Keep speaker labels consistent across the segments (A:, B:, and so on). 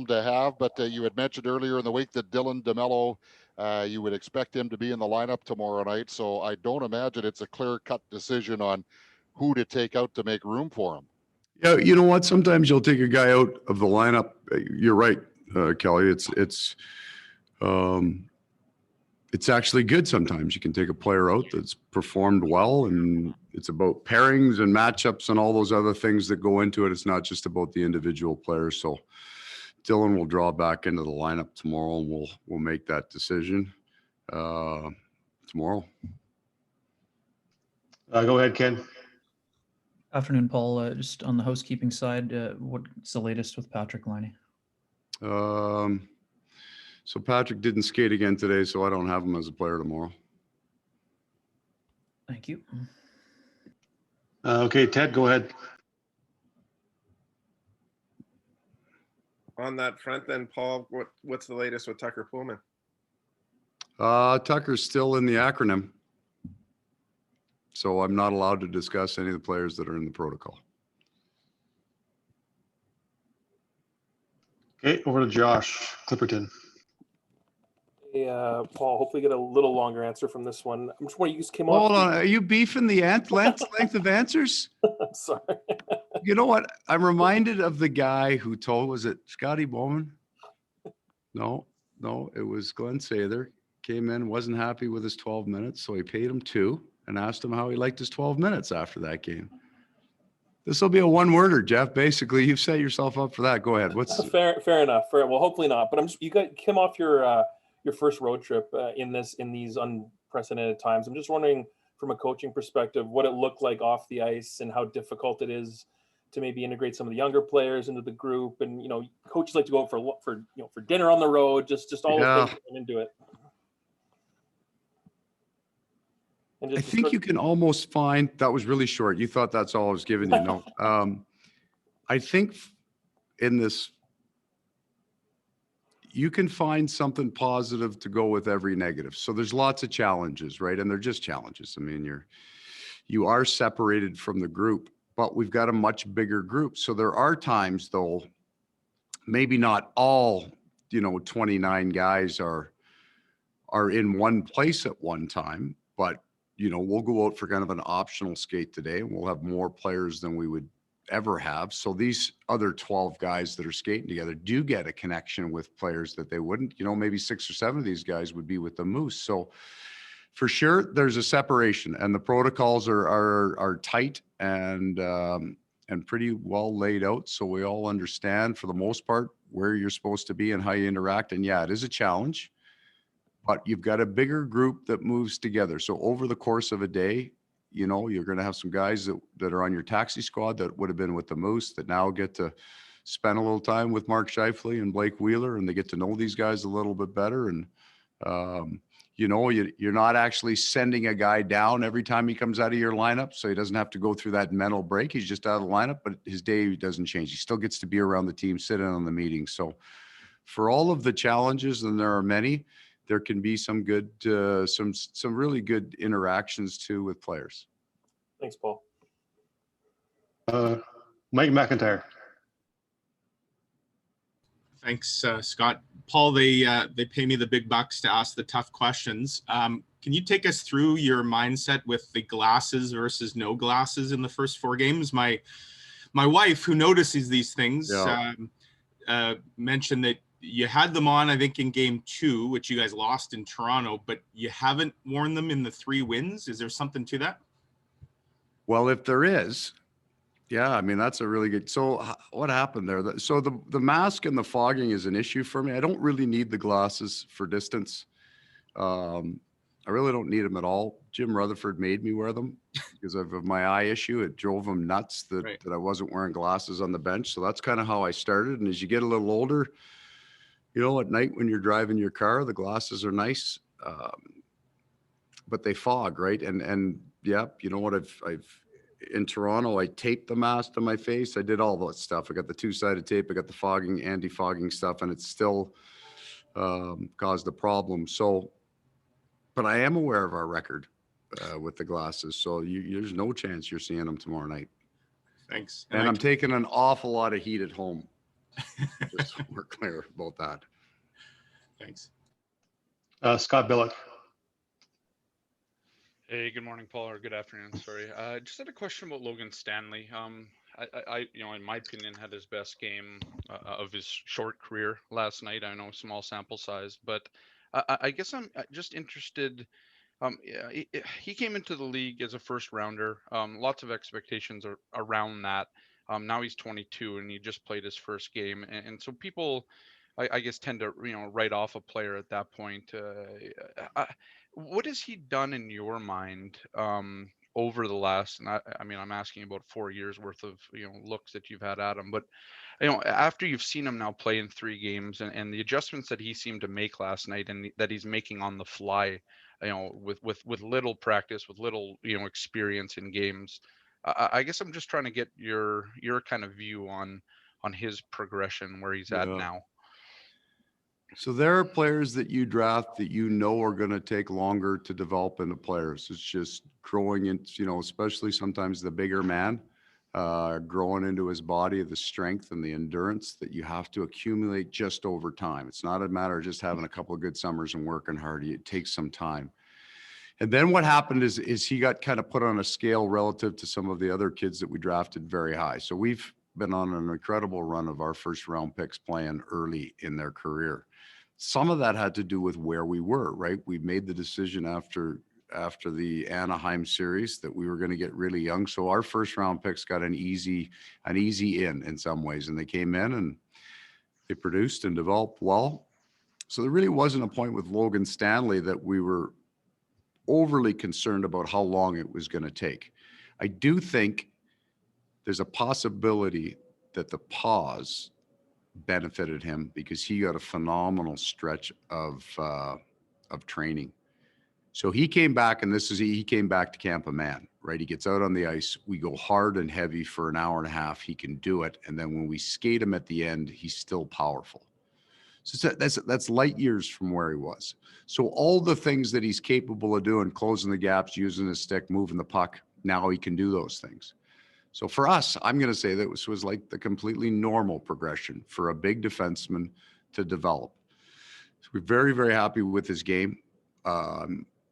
A: to have, but you had mentioned earlier in the week that DeMelo, you would expect him to be in the lineup tomorrow night. So I don't imagine it's a clear-cut decision on who to take out to make room for him.
B: Yeah, you know what? Sometimes you'll take a guy out of the lineup. You're right, Kelly. It's actually good sometimes. You can take a player out that's performed well, and it's about pairings and matchups and all those other things that go into it. It's not just about the individual players. So Dylan will draw back into the lineup tomorrow, and we'll make that decision tomorrow.
C: Go ahead, Ken.
D: Afternoon, Paul. Just on the housekeeping side, what's the latest with Patrik Laine?
B: So Patrik didn't skate again today, so I don't have him as a player tomorrow.
D: Thank you.
C: Okay, Ted, go ahead.
E: On that front then, Paul, what's the latest with Tucker Poolman?
B: Tucker's still in the acronym. So I'm not allowed to discuss any of the players that are in the protocol.
C: Okay, over to Josh Clipperton.
F: Hey, Paul, hopefully get a little longer answer from this one. I'm just wondering, you just came off.
B: Hold on, are you beefing the length of answers?
F: I'm sorry.
B: You know what? I'm reminded of the guy who told, was it Scotty Bowman? No, it was Glenn Sather. Came in, wasn't happy with his 12 minutes, so he paid him 2 and asked him how he liked his 12 minutes after that game. This will be a one-worder, Jeff. Basically, you've set yourself up for that. Go ahead. What's
F: fair enough. Well, hopefully not. But you came off your first road trip in these unprecedented times. I'm just wondering, from a coaching perspective, what it looked like off the ice and how difficult it is to maybe integrate some of the younger players into the group. And coaches like to go out for dinner on the road. Just all those things into it.
B: I think you can almost find, that was really short. You thought that's all I was giving you. No. I think in this, you can find something positive to go with every negative. So there's lots of challenges, right? And they're just challenges. I mean, you are separated from the group, but we've got a much bigger group. So there are times though, maybe not all, 29 guys are in one place at one time, but we'll go out for kind of an optional skate today, and we'll have more players than we would ever have. So these other 12 guys that are skating together do get a connection with players that they wouldn't. Maybe 6 or 7 of these guys would be with the Moose. So for sure, there's a separation, and the protocols are tight and pretty well laid out. So we all understand, for the most part, where you're supposed to be and how you interact. And yeah, it is a challenge. But you've got a bigger group that moves together. So over the course of a day, you're going to have some guys that are on your taxi squad that would have been with the Moose that now get to spend a little time with Mark Scheifele and Blake Wheeler, and they get to know these guys a little bit better. And, you're not actually sending a guy down every time he comes out of your lineup. So he doesn't have to go through that mental break. He's just out of the lineup, but his day doesn't change. He still gets to be around the team, sit in on the meeting. So for all of the challenges, and there are many, there can be some good, some really good interactions too with players.
F: Thanks, Paul.
C: Mike McIntyre.
G: Thanks, Scott. Paul, they pay me the big bucks to ask the tough questions. Can you take us through your mindset with the glasses versus no glasses in the first 4 games? My wife, who notices these things, mentioned that you had them on, I think, in game 2, which you guys lost in Toronto, but you haven't worn them in the 3 wins. Is there something to that?
B: Well, if there is, yeah, I mean, that's a really good. So what happened there? So the mask and the fogging is an issue for me. I don't really need the glasses for distance. I really don't need them at all. Jim Rutherford made me wear them because of my eye issue. It drove him nuts that I wasn't wearing glasses on the bench. So that's kind of how I started. And as you get a little older, at night when you're driving your car, the glasses are nice, but they fog, right? And yeah, you know what? I've in Toronto, I taped the mask to my face. I did all that stuff. I got the 2-sided tape. I got the fogging, anti-fogging stuff, and it still caused a problem. So, but I am aware of our record with the glasses. So there's no chance you're seeing them tomorrow night.
G: Thanks.
B: And I'm taking an awful lot of heat at home. Just so we're clear about that.
G: Thanks.
C: Scott Billick.
H: Hey, good morning, Paul, or good afternoon. Sorry. Just had a question about Logan Stanley. In my opinion, had his best game of his short career last night. I know small sample size, but I guess I'm just interested. He came into the league as a first rounder. Lots of expectations are around that. Now he's 22 and he just played his first game, and so people, I guess, tend to write off a player at that point. What has he done in your mind over the last? And I mean, I'm asking about 4 years worth of looks that you've had at him, but after you've seen him now play in 3 games and the adjustments that he seemed to make last night and that he's making on the fly, with little practice, with little experience in games. I guess I'm just trying to get your kind of view on his progression, where he's at now.
B: So there are players that you draft that are going to take longer to develop into players. It's just growing into, especially sometimes the bigger man, growing into his body, the strength and the endurance that you have to accumulate just over time. It's not a matter of just having a couple of good summers and working hard. It takes some time. And then what happened is he got kind of put on a scale relative to some of the other kids that we drafted very high. So we've been on an incredible run of our first round picks playing early in their career. Some of that had to do with where we were, right? We made the decision after the Anaheim series that we were going to get really young. So our first round picks got an easy in some ways, and they came in and they produced and developed well. So there really wasn't a point with Logan Stanley that we were overly concerned about how long it was going to take. I do think there's a possibility that the pause benefited him because he got a phenomenal stretch of training. So he came back, and he came back to camp a man, right? He gets out on the ice. We go hard and heavy for an hour and a half. He can do it. And then when we skate him at the end, he's still powerful. So that's light years from where he was. So all the things that he's capable of doing, closing the gaps, using his stick, moving the puck, now he can do those things. So for us, I'm going to say that this was like the completely normal progression for a big defenseman to develop. So we're very, very happy with his game.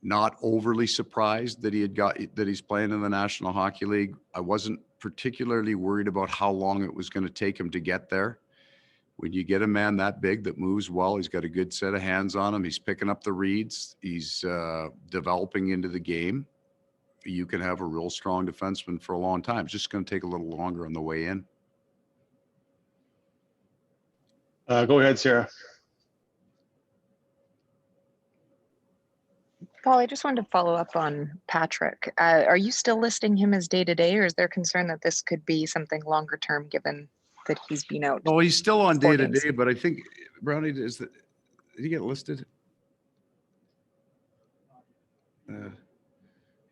B: Not overly surprised that he's playing in the National Hockey League. I wasn't particularly worried about how long it was going to take him to get there. When you get a man that big that moves well, he's got a good set of hands on him. He's picking up the reads. He's developing into the game. You can have a real strong defenseman for a long time. It's just going to take a little longer on the way in.
C: Go ahead, Sarah.
I: Paul, I just wanted to follow up on Patrik. Are you still listing him as day-to-day, or is there concern that this could be something longer term given that he's been out?
B: No, he's still on day-to-day, but I think, Brownie, did he get listed?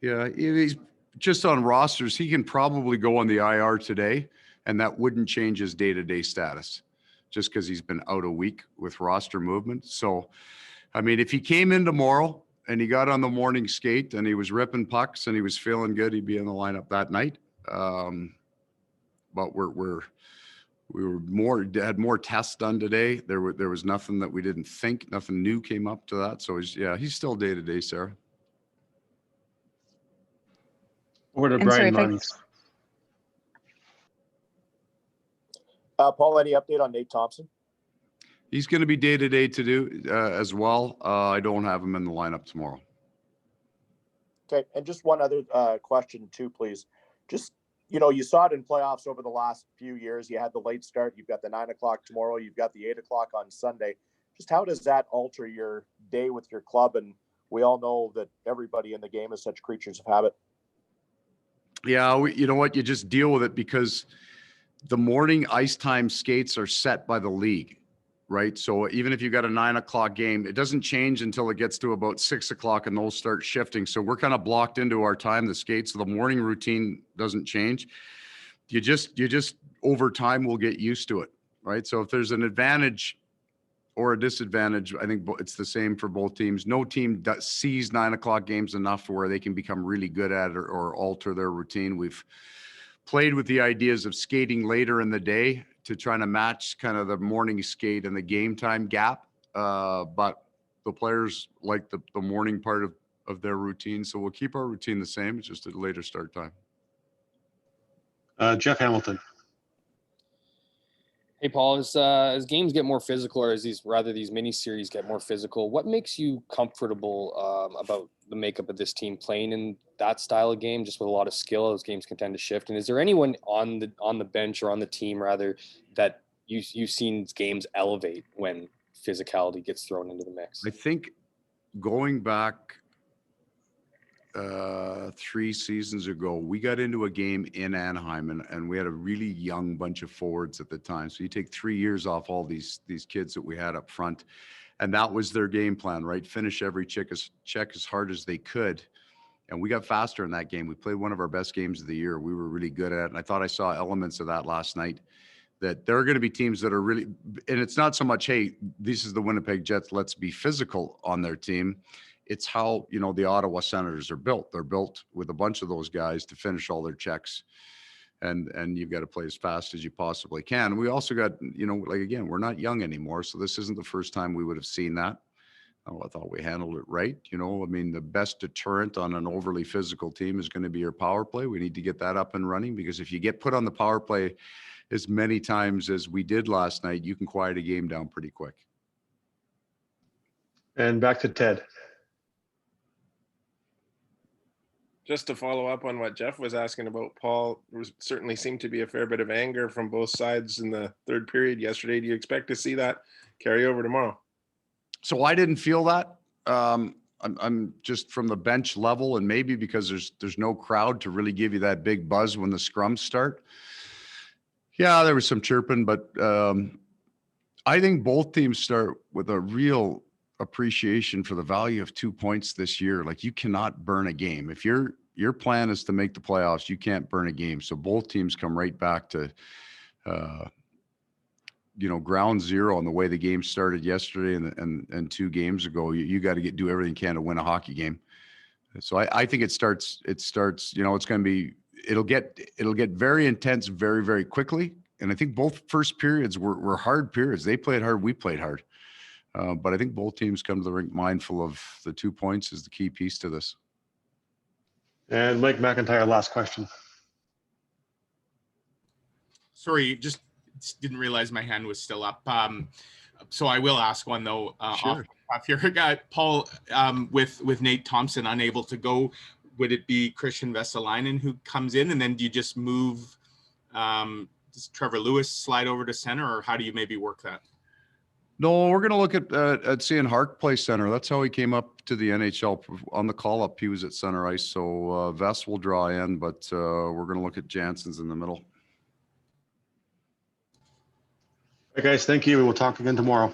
B: Yeah, he's just on rosters. He can probably go on the IR today, and that wouldn't change his day-to-day status just because he's been out a week with roster movement. So, I mean, if he came in tomorrow and he got on the morning skate and he was ripping pucks and he was feeling good, he'd be in the lineup that night. But we had more tests done today. There was nothing that we didn't think, nothing new came up to that. So he's still day-to-day, Sarah.
C: Over to Brian Munns.
J: Paul, any update on Nate Thompson?
B: He's going to be day-to-day as well. I don't have him in the lineup tomorrow.
J: Okay, and just one other question too, please. Just, you saw it in playoffs over the last few years. You had the late start. You've got the 9 o'clock tomorrow. You've got the 8 o'clock on Sunday. Just how does that alter your day with your club? And we all know that everybody in the game is such creatures of habit.
B: Yeah, you know what? You just deal with it because the morning ice time skates are set by the league, right? So even if you got a 9 o'clock game, it doesn't change until it gets to about 6 o'clock and those start shifting. So we're kind of blocked into our time, the skates. So the morning routine doesn't change. You just over time will get used to it, right? So if there's an advantage or a disadvantage, I think it's the same for both teams. No team sees 9 o'clock games enough where they can become really good at it or alter their routine. We've played with the ideas of skating later in the day trying to match kind of the morning skate and the game time gap. But the players like the morning part of their routine. So we'll keep our routine the same. It's just a later start time.
C: Jeff Hamilton.
K: Hey, Paul, as games get more physical, or as these mini series get more physical, what makes you comfortable about the makeup of this team playing in that style of game, just with a lot of skill as games can tend to shift? And is there anyone on the bench or on the team rather that you've seen games elevate when physicality gets thrown into the mix?
B: I think going back 3 seasons ago, we got into a game in Anaheim and we had a really young bunch of forwards at the time. So you take 3 years off all these kids that we had up front, and that was their game plan, right? Finish every check as hard as they could. And we got faster in that game. We played one of our best games of the year. We were really good at it. And I thought I saw elements of that last night, that there are going to be teams that are really, and it's not so much, hey, this is the Winnipeg Jets, let's be physical on their team. It's how, the Ottawa Senators are built. They're built with a bunch of those guys to finish all their checks. And you've got to play as fast as you possibly can. We also got, again, we're not young anymore. So this isn't the first time we would have seen that. Oh, I thought we handled it right. The best deterrent on an overly physical team is going to be your power play. We need to get that up and running, because if you get put on the power play as many times as we did last night, you can quiet a game down pretty quick.
C: And back to Ted.
E: Just to follow up on what Jeff was asking about, Paul, there certainly seemed to be a fair bit of anger from both sides in the third period yesterday. Do you expect to see that carry over tomorrow?
B: So I didn't feel that. I'm just from the bench level, and maybe because there's no crowd to really give you that big buzz when the scrums start. Yeah, there was some chirping, but I think both teams start with a real appreciation for the value of 2 points this year. Like, you cannot burn a game. If your plan is to make the playoffs, you can't burn a game. So both teams come right back to ground zero on the way the game started yesterday and 2 games ago. You got to do everything you can to win a hockey game. So I think it starts, it's going to be, it'll get very intense very, very quickly. And I think both first periods were hard periods. They played hard. We played hard. But I think both teams come to the rink mindful of the 2 points is the key piece to this.
C: And Mike McIntyre, last question.
G: Sorry, just didn't realize my hand was still up. So I will ask one though.
B: Sure.
G: Off here, Paul, with Nate Thompson unable to go, would it be Christian Vesalainen who comes in, and then do you just move? Does Trevor Lewis slide over to center, or how do you maybe work that?
B: No, we're going to look at seeing Hark play center. That's how he came up to the NHL. On the call-up, he was at center ice. So Vess will draw in, but we're going to look at Jansen's in the middle.
C: Hey guys, thank you. We'll talk again tomorrow.